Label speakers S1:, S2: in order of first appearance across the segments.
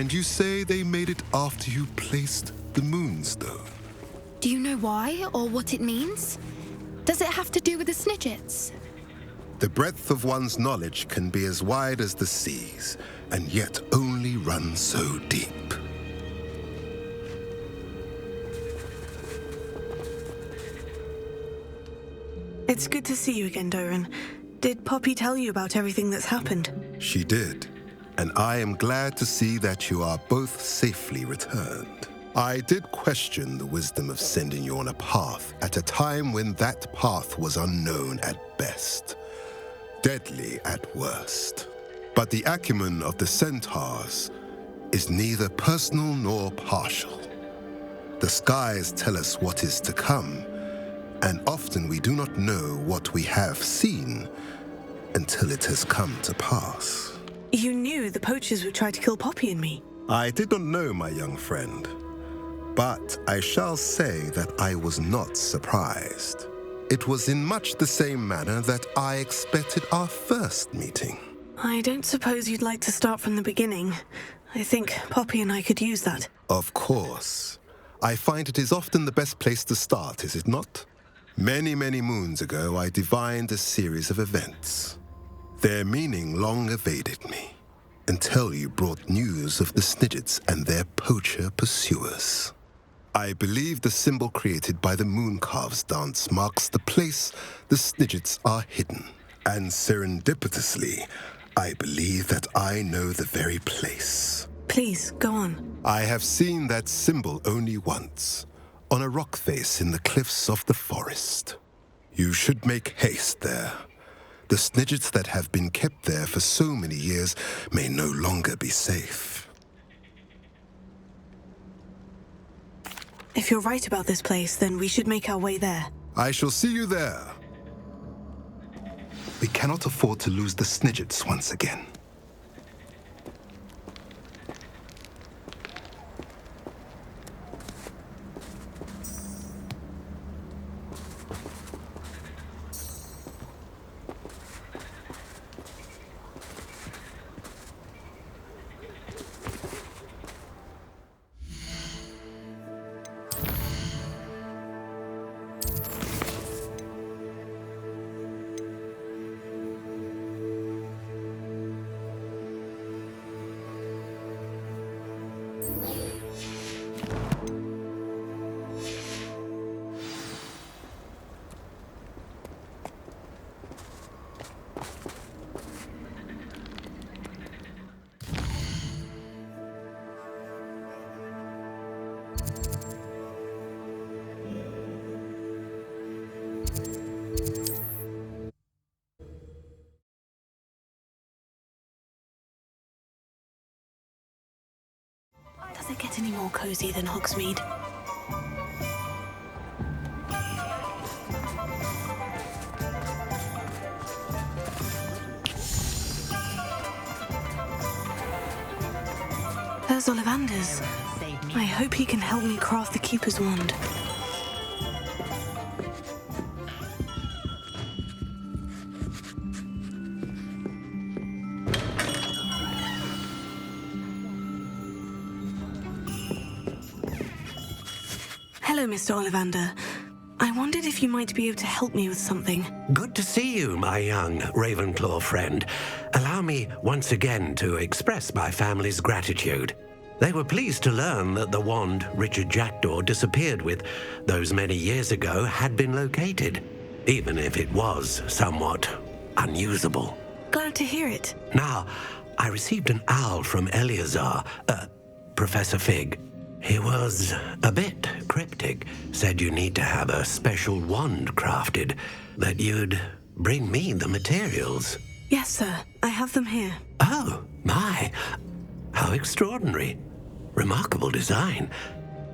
S1: And you say they made it after you placed the moonstone?
S2: Do you know why or what it means? Does it have to do with the Snidgets?
S1: The breadth of one's knowledge can be as wide as the seas, and yet only run so deep.
S3: It's good to see you again, Doran. Did Poppy tell you about everything that's happened?
S1: She did, and I am glad to see that you are both safely returned. I did question the wisdom of sending you on a path at a time when that path was unknown at best, deadly at worst. But the acumen of the centaurs is neither personal nor partial. The skies tell us what is to come, and often we do not know what we have seen until it has come to pass.
S3: You knew the poachers would try to kill Poppy and me.
S1: I did not know, my young friend, but I shall say that I was not surprised. It was in much the same manner that I expected our first meeting.
S3: I don't suppose you'd like to start from the beginning. I think Poppy and I could use that.
S1: Of course. I find it is often the best place to start, is it not? Many, many moons ago, I divined a series of events. Their meaning long evaded me, until you brought news of the Snidgets and their poacher pursuers. I believe the symbol created by the Mooncalves dance marks the place the Snidgets are hidden. And serendipitously, I believe that I know the very place.
S3: Please, go on.
S1: I have seen that symbol only once, on a rock face in the cliffs of the forest. You should make haste there. The Snidgets that have been kept there for so many years may no longer be safe.
S3: If you're right about this place, then we should make our way there.
S1: I shall see you there. We cannot afford to lose the Snidgets once again.
S3: Does it get any more cozy than Hogsmeade? There's Ollivander's. I hope he can help me craft the Keeper's Wand. Hello, Mr. Ollivander. I wondered if you might be able to help me with something.
S4: Good to see you, my young Ravenclaw friend. Allow me once again to express my family's gratitude. They were pleased to learn that the wand Richard Jackdaw disappeared with those many years ago had been located, even if it was somewhat unusable.
S3: Glad to hear it.
S4: Now, I received an owl from Eleazar, Professor Fig. He was a bit cryptic, said you need to have a special wand crafted, that you'd bring me the materials.
S3: Yes, sir. I have them here.
S4: Oh, my. How extraordinary. Remarkable design.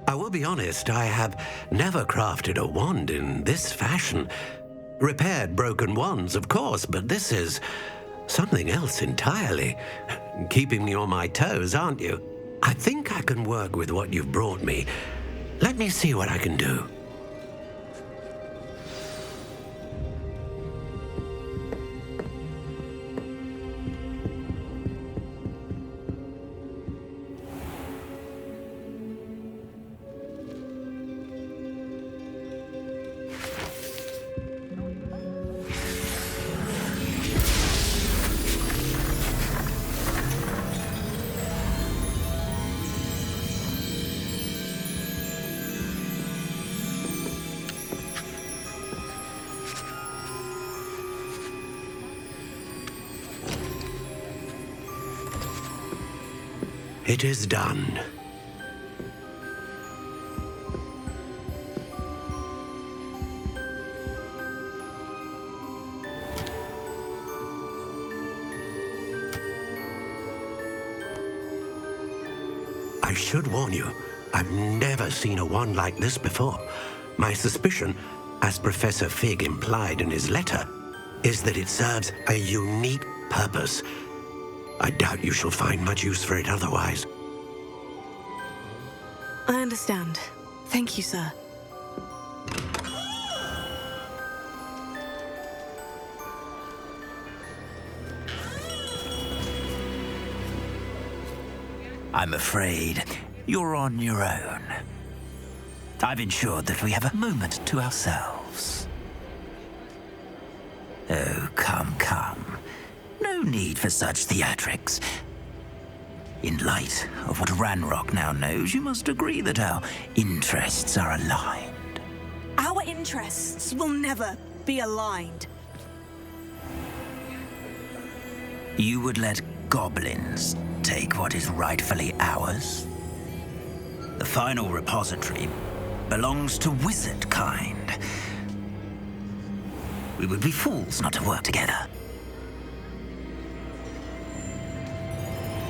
S4: I will be honest, I have never crafted a wand in this fashion. Repaired broken wands, of course, but this is something else entirely. Keeping me on my toes, aren't you? I think I can work with what you've brought me. Let me see what I can do. It is done. I should warn you, I've never seen a wand like this before. My suspicion, as Professor Fig implied in his letter, is that it serves a unique purpose. I doubt you shall find much use for it otherwise.
S3: I understand. Thank you, sir.
S5: I'm afraid you're on your own. I've ensured that we have a moment to ourselves. Oh, come. No need for such theatrics. In light of what Ranrock now knows, you must agree that our interests are aligned.
S3: Our interests will never be aligned.
S5: You would let goblins take what is rightfully ours? The final repository belongs to wizard kind. We would be fools not to work together.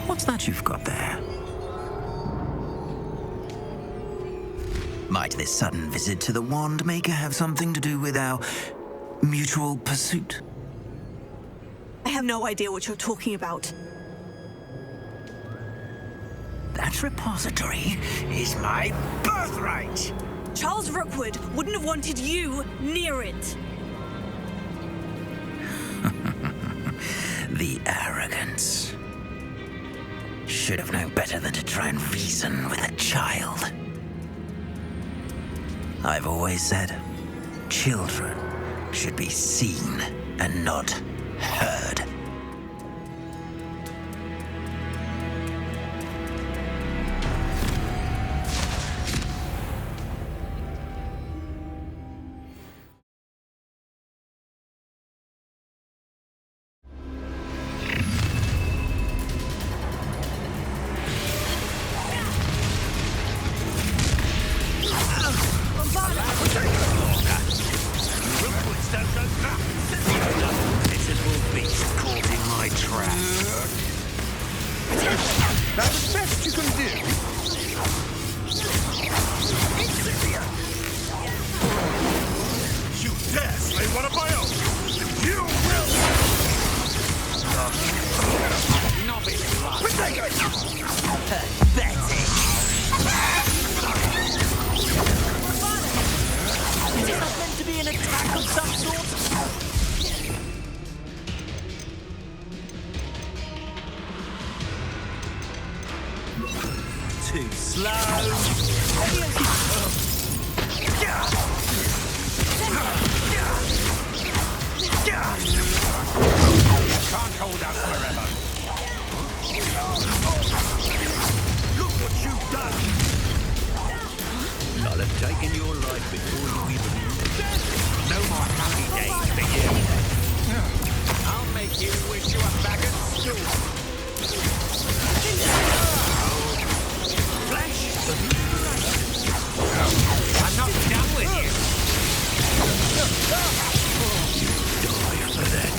S5: What's that you've got there? Might this sudden visit to the Wand Maker have something to do with our mutual pursuit?
S3: I have no idea what you're talking about.
S5: That repository is my birthright!
S3: Charles Rookwood wouldn't have wanted you near it.
S5: The arrogance. Should have known better than to try and reason with a child. I've always said, children should be seen and not heard.
S6: That's the best you can do. You dare slay one of my own! You will! Novice blood.
S5: Is it not meant to be an attack of some sort? Too slow.
S6: Can't hold out forever. Look what you've done!
S4: I'll have taken your life before you even knew. No more happy days for you.
S6: I'll make you wish you were back at school.
S4: I'm not done with you. You die for that.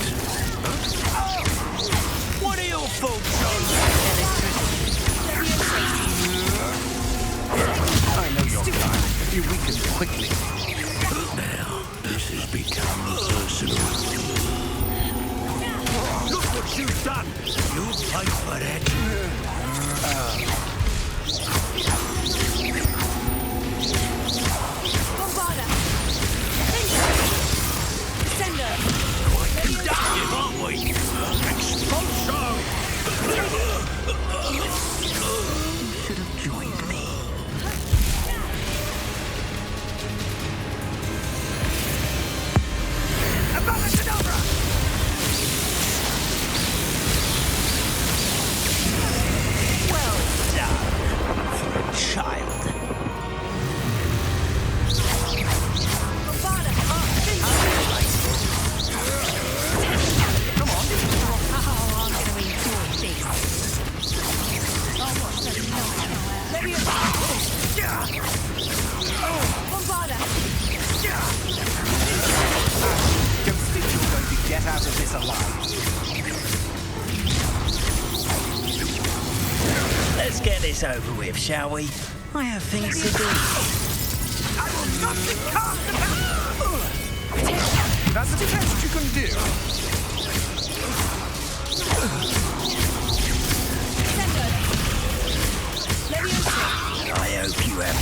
S5: What are your faults?
S6: I know your kind. You weaken quickly.
S4: Now, this has become personal.
S6: Look what you've done!
S4: You fight for that.
S3: Bombarda! Descender!
S4: Quite productive, aren't we? Expulso!
S5: You should have joined me. Well done. this over with, shall we? I have things to do.
S6: I will not be cast about! That's the best you can do.
S5: I hope you have.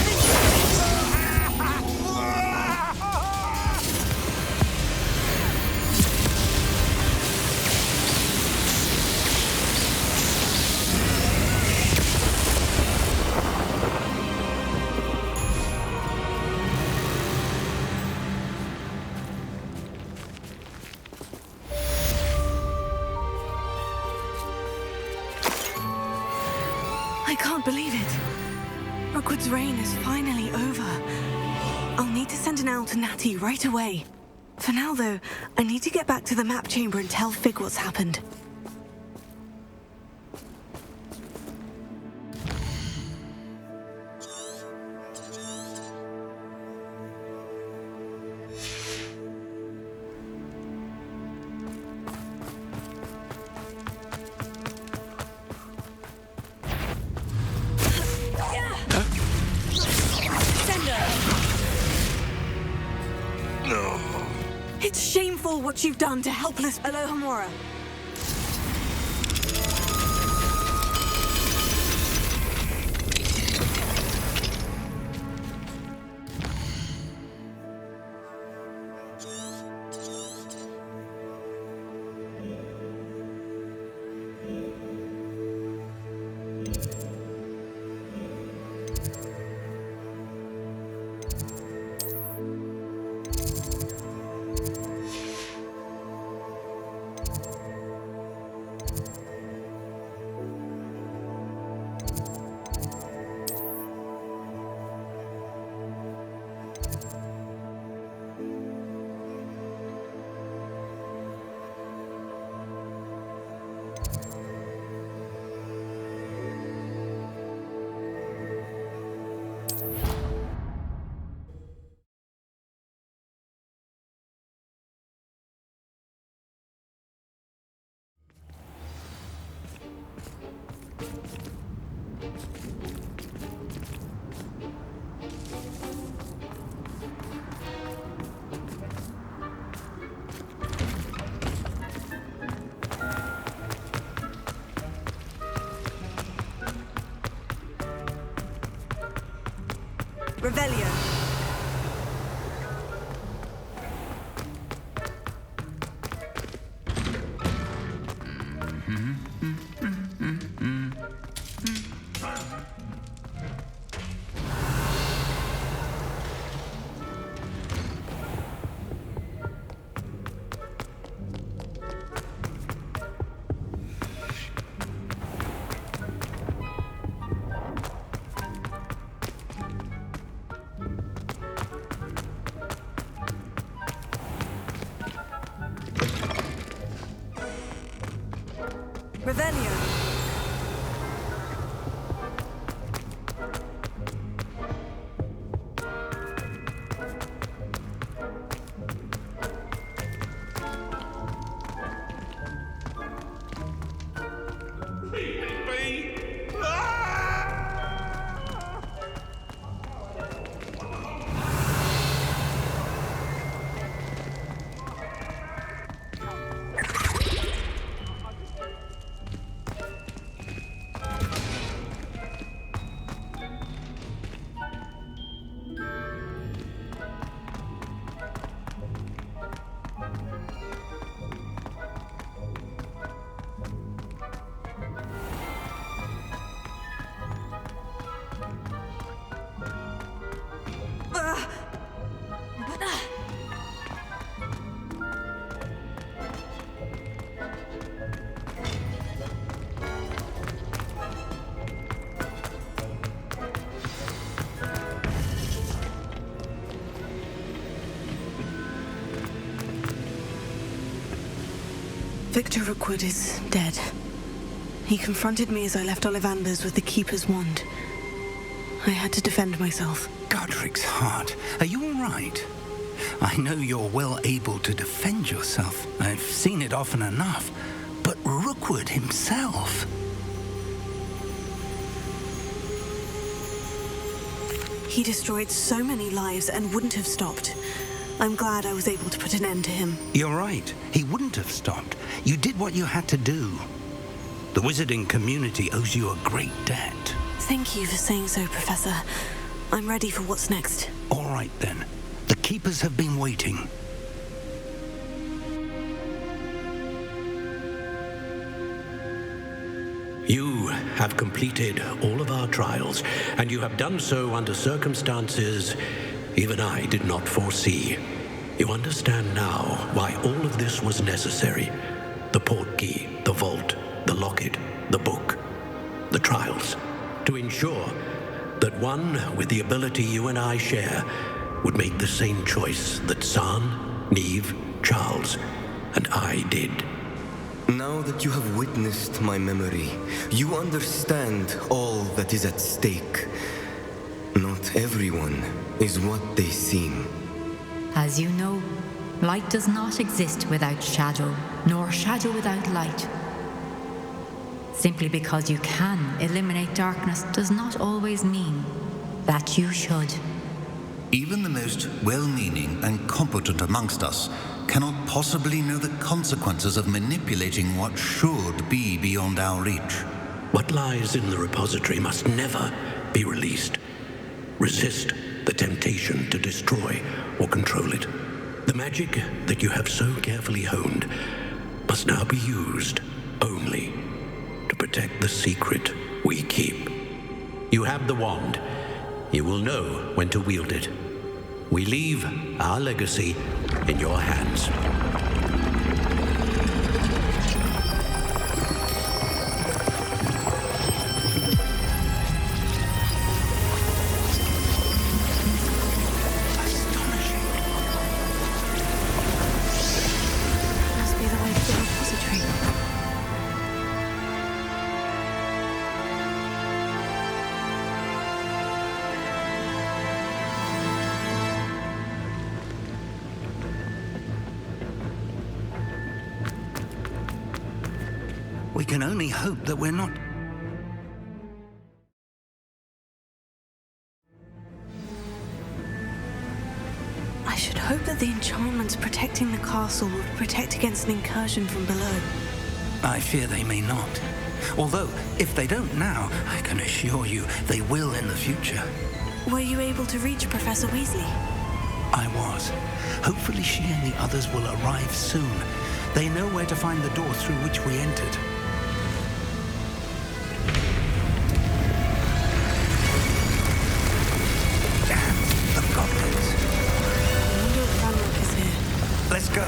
S3: I can't believe it. Rookwood's reign is finally over. I'll need to send an owl to Natty right away. For now, though, I need to get back to the map chamber and tell Fig what's happened. It's shameful what you've done to helpless Alohomora. Revelio. Revelio. Victor Rookwood is dead. He confronted me as I left Ollivanders with the Keeper's wand. I had to defend myself.
S7: Godric's heart. Are you all right? I know you're well able to defend yourself. I've seen it often enough. But Rookwood himself...
S3: He destroyed so many lives and wouldn't have stopped. I'm glad I was able to put an end to him.
S7: You're right. He wouldn't have stopped. You did what you had to do. The wizarding community owes you a great debt.
S3: Thank you for saying so, Professor. I'm ready for what's next.
S7: All right, then. The Keepers have been waiting.
S4: You have completed all of our trials, and you have done so under circumstances even I did not foresee. You understand now why all of this was necessary. The portkey, the vault, the locket, the book, the trials. To ensure that one with the ability you and I share would make the same choice that San, Neve, Charles, and I did.
S8: Now that you have witnessed my memory, you understand all that is at stake. Not everyone is what they seem.
S9: As you know, light does not exist without shadow, nor shadow without light. Simply because you can eliminate darkness does not always mean that you should.
S10: Even the most well-meaning and competent amongst us cannot possibly know the consequences of manipulating what should be beyond our reach.
S4: What lies in the repository must never be released. Resist the temptation to destroy or control it. The magic that you have so carefully honed must now be used only to protect the secret we keep. You have the wand. You will know when to wield it. We leave our legacy in your hands.
S3: Must be the way to the repository.
S7: We can only hope that we're not...
S3: I should hope that the enchantments protecting the castle would protect against an incursion from below.
S7: I fear they may not. Although, if they don't now, I can assure you they will in the future.
S3: Were you able to reach Professor Weasley?
S7: I was. Hopefully she and the others will arrive soon. They know where to find the door through which we entered. Damn, the goblins.
S3: I wonder if Ranrock is here.
S7: Let's go.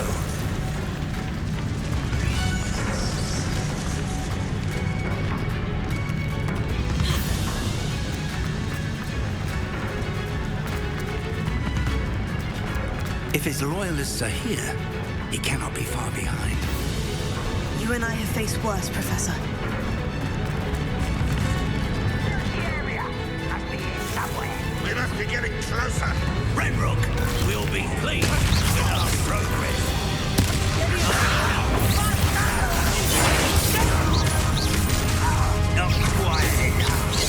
S7: If his loyalists are here, he cannot be far behind.
S3: You and I have faced worse, Professor.
S6: We must be getting closer.
S5: Ranrock will be pleased with our progress. Not quite enough.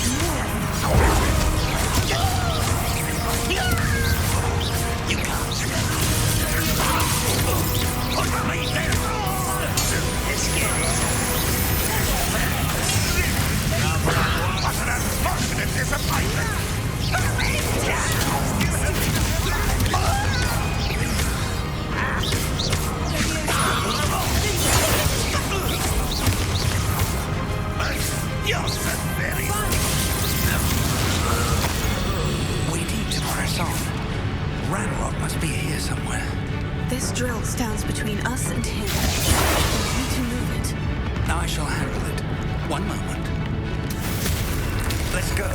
S5: You can't. Put me there. Let's get it.
S6: What an unfortunate disappointment.
S5: You're so very...
S7: We need to press on. Ranrock must be here somewhere.
S3: This drill stands between us and him. We need to move it.
S7: I shall handle it. One moment. Let's go.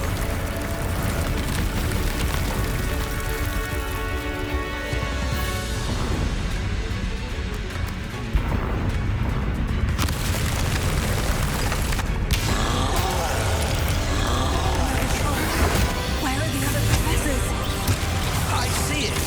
S3: Where are the other professors?
S5: I see it.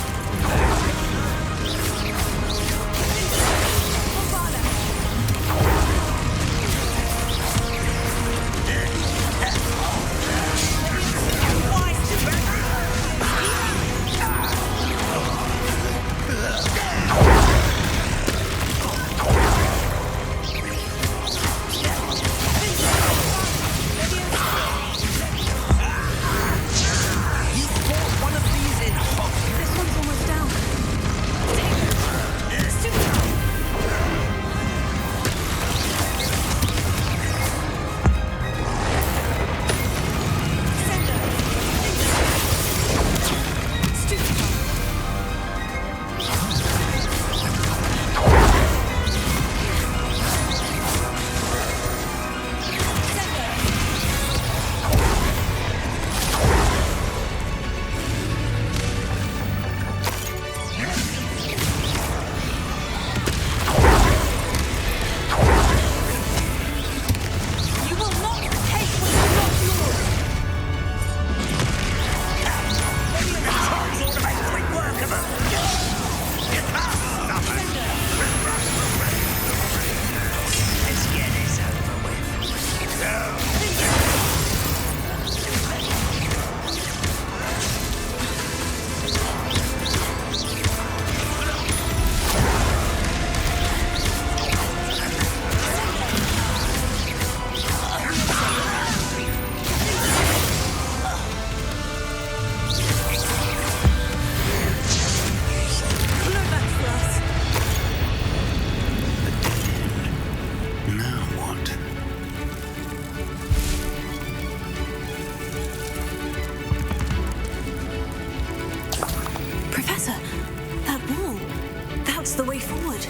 S3: the way forward.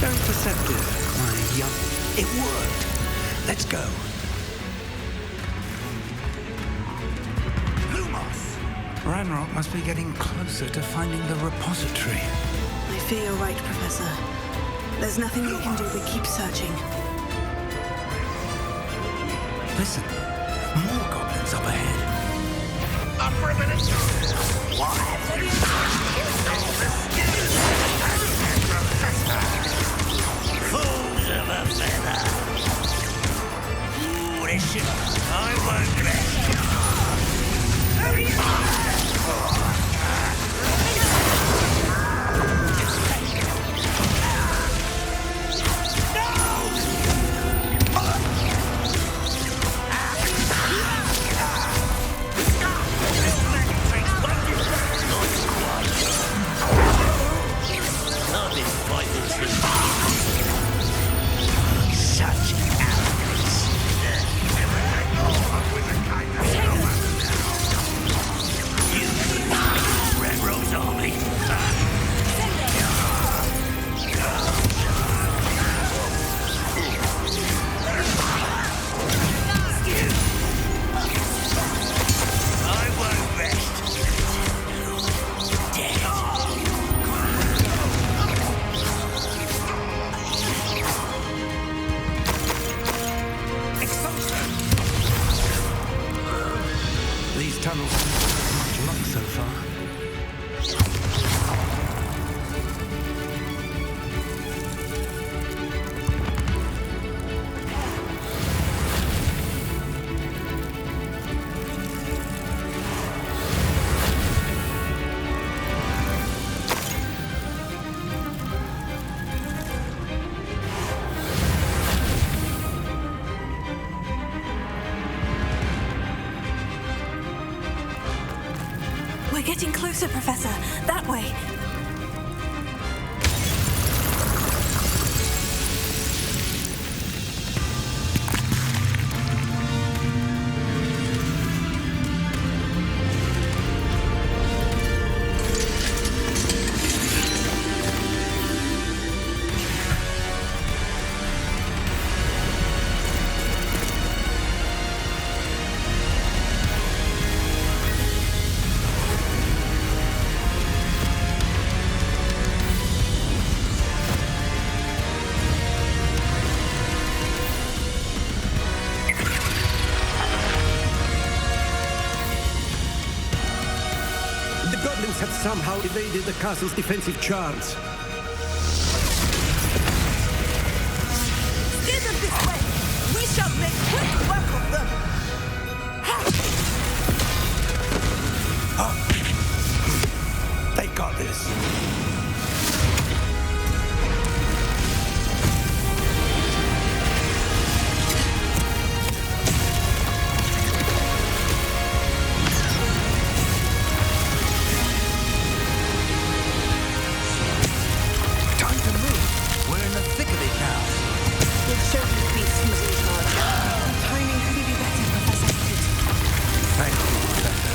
S7: Very perceptive, my young... It worked. Let's go. Lumos! Ranrock must be getting closer to finding the repository.
S3: I fear you're right, Professor. There's nothing you can do but keep searching.
S7: Listen, more goblins up ahead.
S6: Up for a minute.
S5: Fools of a feather. Ooh, this shit. I won't
S7: These tunnels haven't much luck so far.
S3: We're getting closer, Professor. That way.
S11: The goblins have somehow evaded the castle's defensive charms.
S3: Steer them this way. We shall make quick work of them.
S7: They got this.
S5: Time to move. We're in the thick of it now.
S3: We'll show you the beast who's in charge. Timing couldn't be better, Professor Hayes.
S7: Thank you, Professor.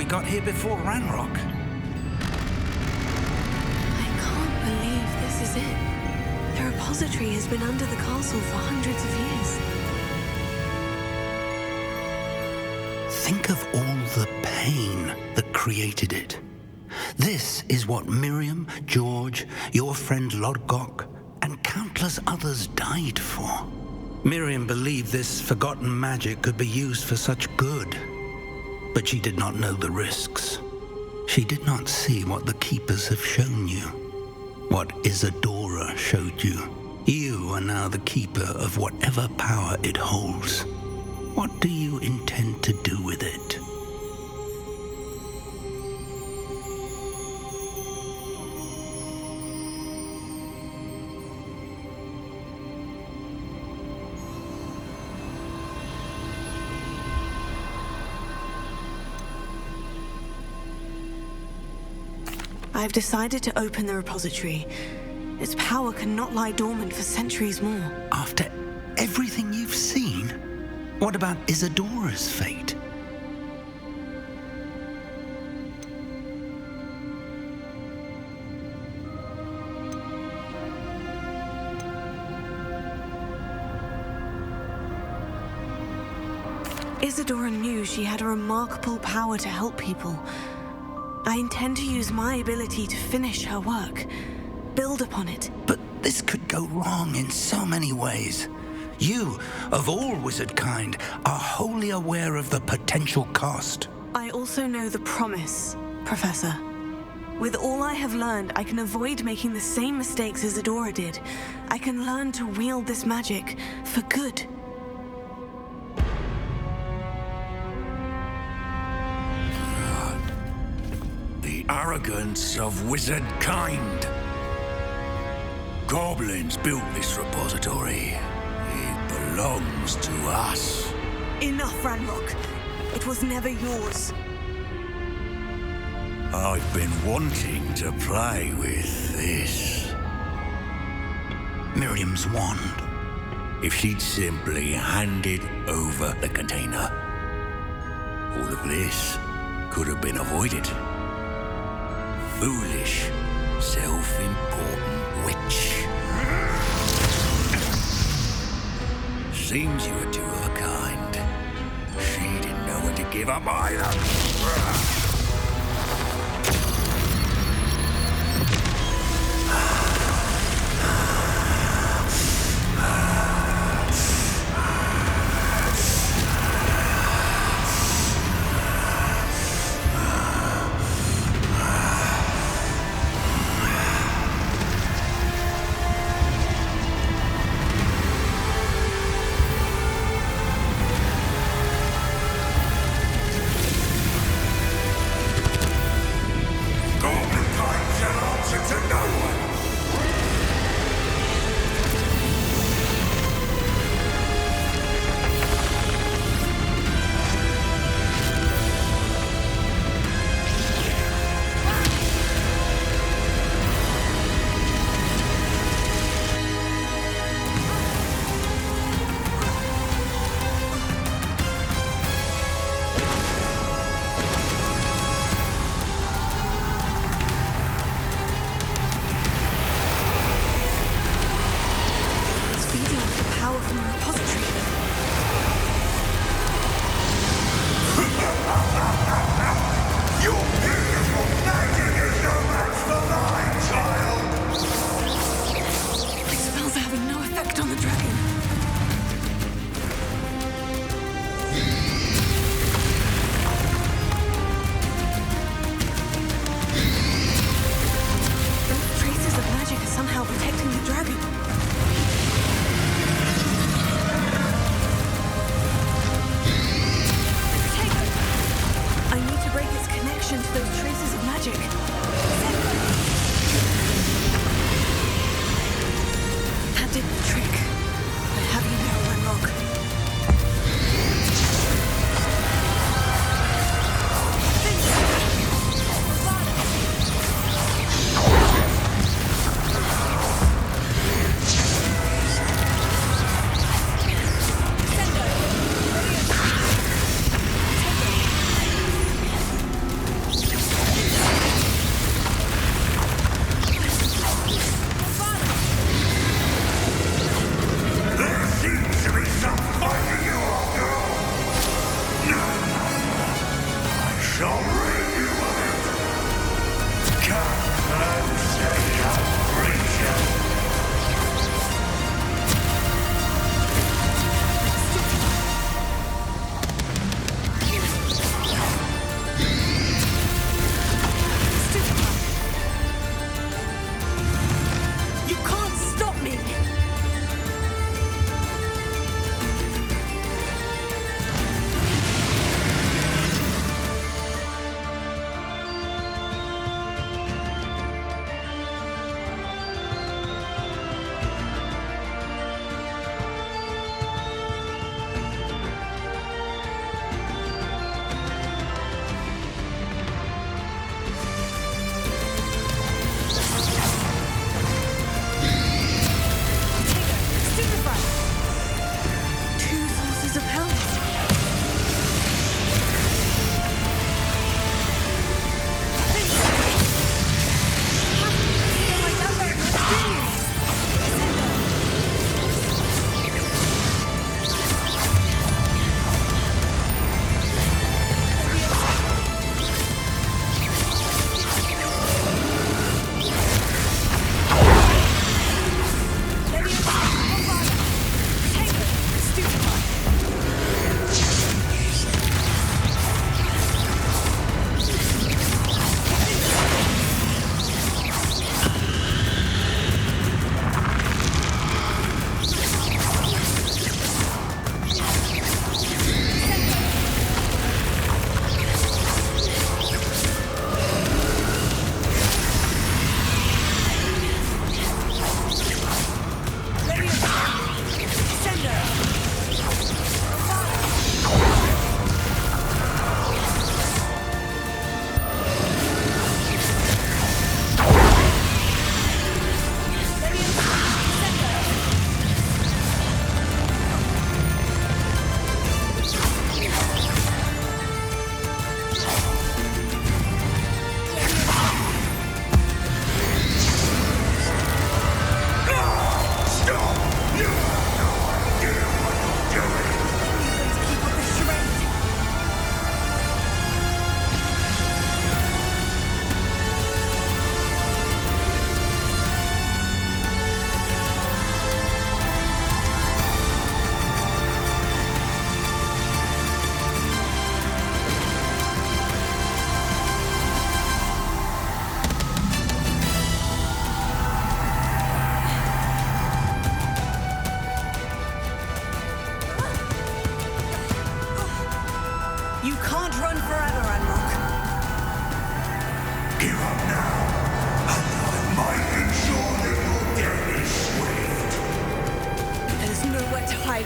S7: got here before Ranrock.
S3: I can't believe this is it. The repository has been under the castle for hundreds of years.
S7: Think of all the pain that created it. This is what Miriam, George, your friend Lodgok, and countless others died for. Miriam believed this forgotten magic could be used for such good, but she did not know the risks. She did not see what the Keepers have shown you, what Isadora showed you. You are now the Keeper of whatever power it holds. What do you intend to do with it?
S3: I've decided to open the repository. Its power cannot lie dormant for centuries more.
S7: After everything you've seen? What about Isadora's fate?
S3: Isadora knew she had a remarkable power to help people. I intend to use my ability to finish her work, build upon it.
S7: But this could go wrong in so many ways. You, of all wizard kind, are wholly aware of the potential cost.
S3: I also know the promise, Professor. With all I have learned, I can avoid making the same mistakes Isadora did. I can learn to wield this magic for good.
S12: The arrogance of wizard kind. Goblins built this repository. It belongs to us.
S3: Enough, Ranrock. It was never yours.
S12: I've been wanting to play with this.
S7: Miriam's wand.
S12: If she'd simply handed over the container, all of this could have been avoided. Foolish, self-important witch. Seems you were two of a kind. She didn't know when to give up either.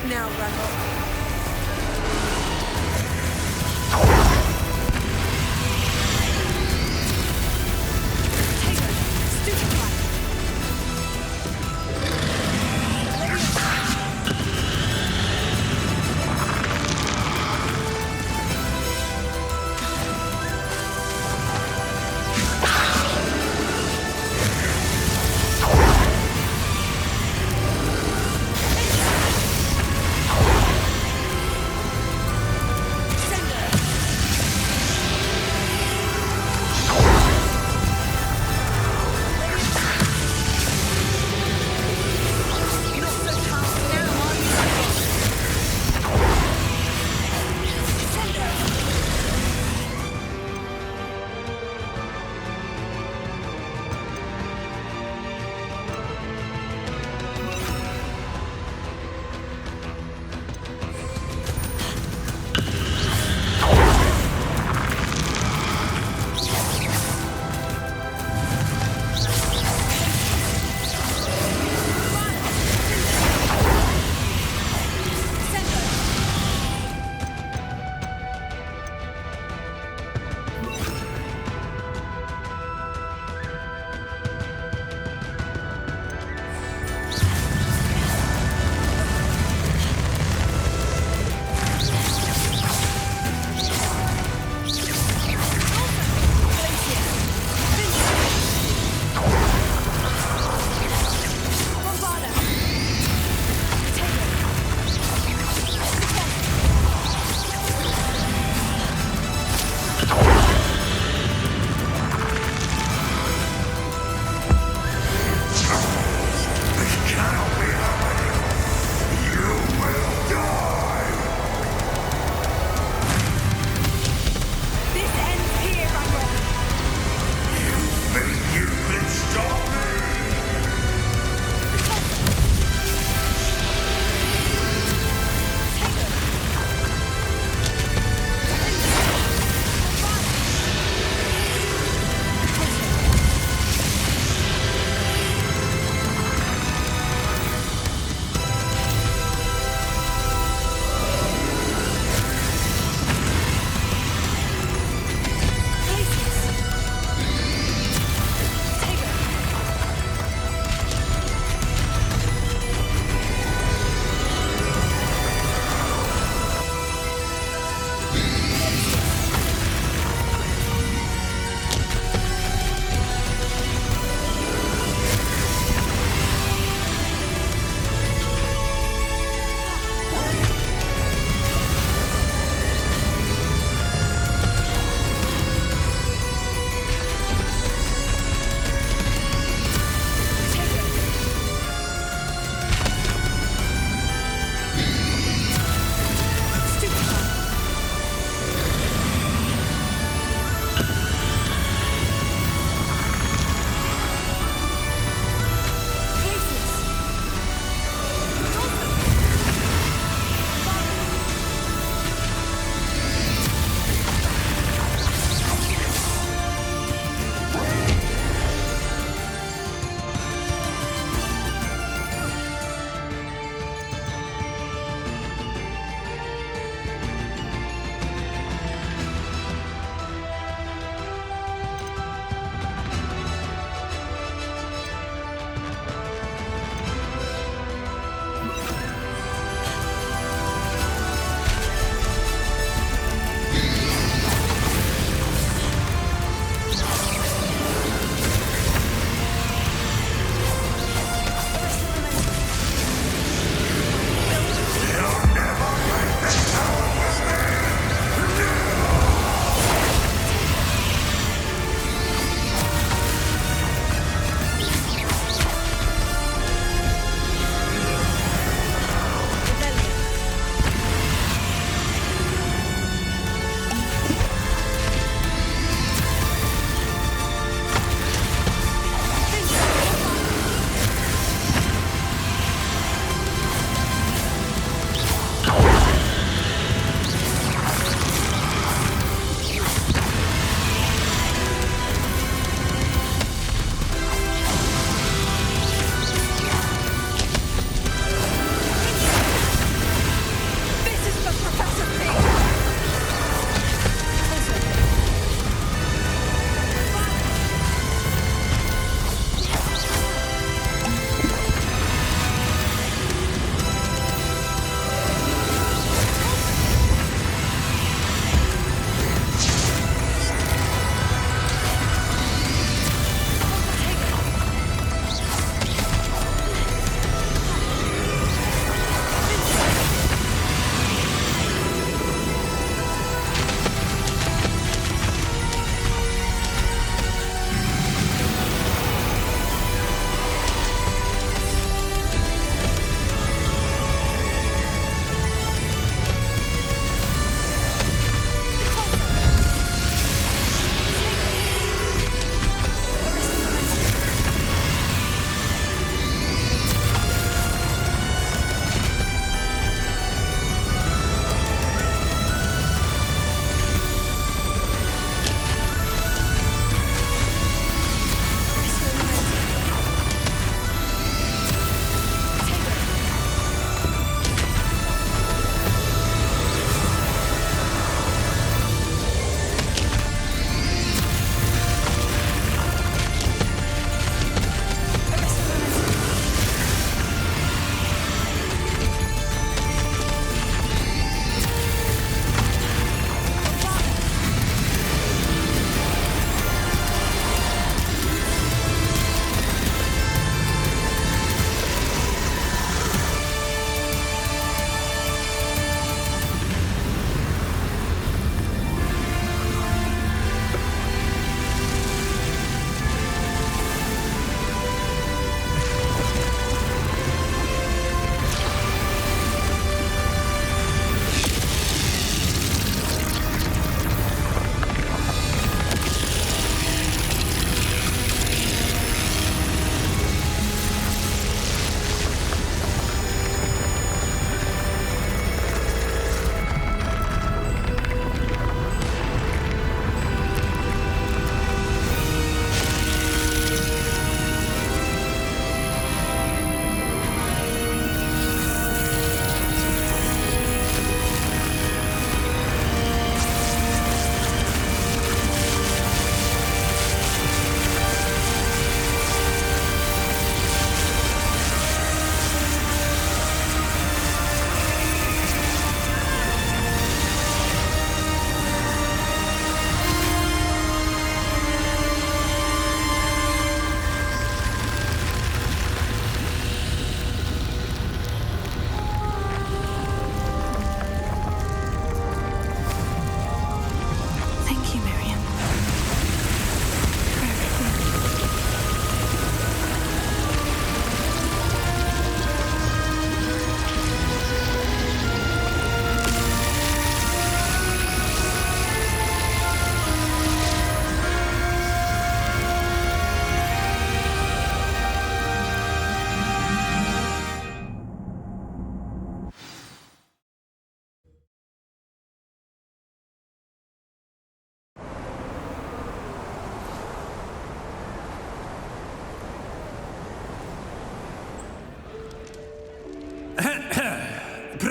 S3: Now, Ranrock.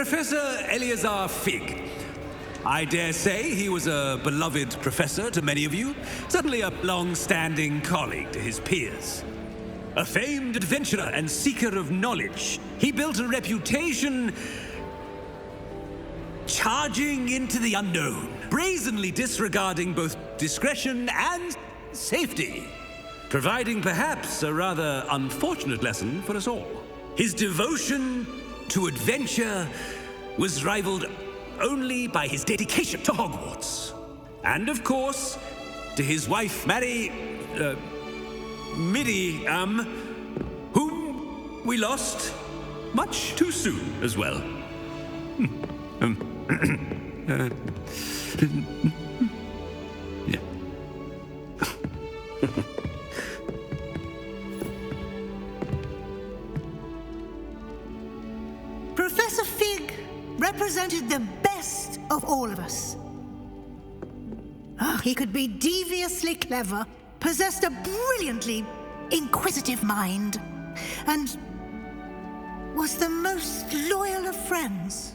S6: Professor Eleazar Fig. I dare say he was a beloved professor to many of you, certainly a long-standing colleague to his peers. A famed adventurer and seeker of knowledge, he built a reputation charging into the unknown, brazenly disregarding both discretion and safety, providing perhaps a rather unfortunate lesson for us all. His devotion to adventure was rivaled only by his dedication to Hogwarts. And of course, to his wife, Midi, whom we lost much too soon as well. Yeah.
S13: Professor Fig represented the best of all of us. He could be deviously clever, possessed a brilliantly inquisitive mind, and was the most loyal of friends.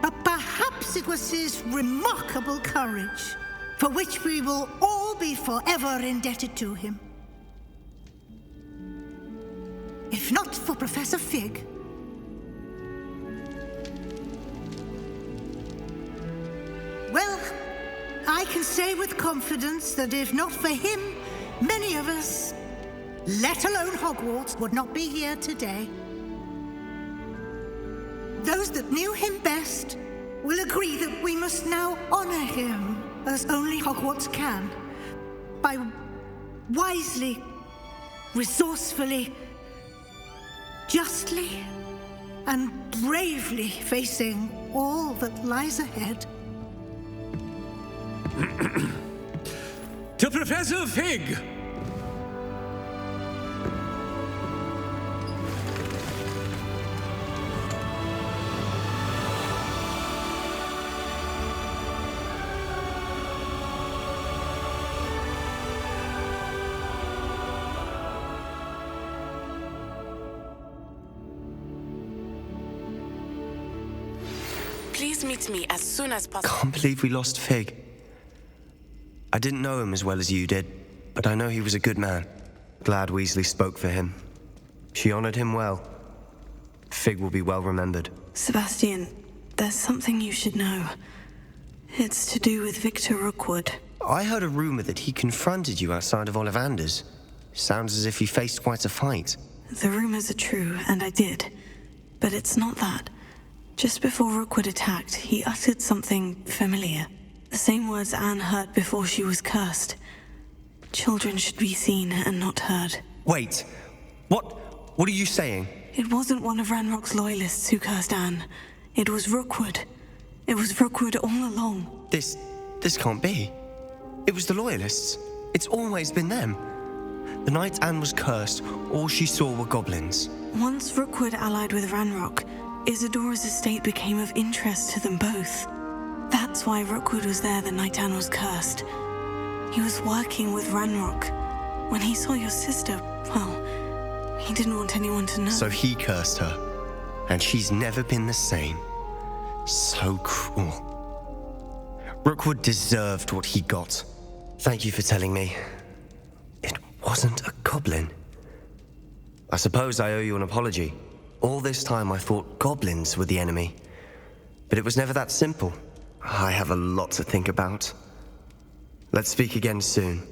S13: But perhaps it was his remarkable courage, for which we will all be forever indebted to him. If not for Professor Fig, well, I can say with confidence that if not for him, many of us, let alone Hogwarts, would not be here today. Those that knew him best will agree that we must now honor him as only Hogwarts can, by wisely, resourcefully, justly, and bravely facing all that lies ahead.
S6: To Professor Fig!
S3: Please meet me as soon as possible.
S8: Can't believe we lost Fig. I didn't know him as well as you did, but I know he was a good man. Glad Weasley spoke for him. She honored him well. Fig will be well remembered.
S3: Sebastian, there's something you should know. It's to do with Victor Rookwood.
S8: I heard a rumor that he confronted you outside of Ollivander's. Sounds as if he faced quite a fight.
S3: The rumors are true, and I did. But it's not that. Just before Rookwood attacked, he uttered something familiar. The same words Anne heard before she was cursed. Children should be seen and not heard.
S8: Wait, what are you saying?
S3: It wasn't one of Ranrock's loyalists who cursed Anne. It was Rookwood. It was Rookwood all along.
S8: This can't be. It was the loyalists. It's always been them. The night Anne was cursed, all she saw were goblins.
S3: Once Rookwood allied with Ranrock, Isadora's estate became of interest to them both. That's why Rookwood was there the night Anne was cursed. He was working with Ranrock. When he saw your sister, well, he didn't want anyone to know.
S8: So he cursed her, and she's never been the same. So cruel. Rookwood deserved what he got. Thank you for telling me. It wasn't a goblin. I suppose I owe you an apology. All this time I thought goblins were the enemy. But it was never that simple. I have a lot to think about. Let's speak again soon.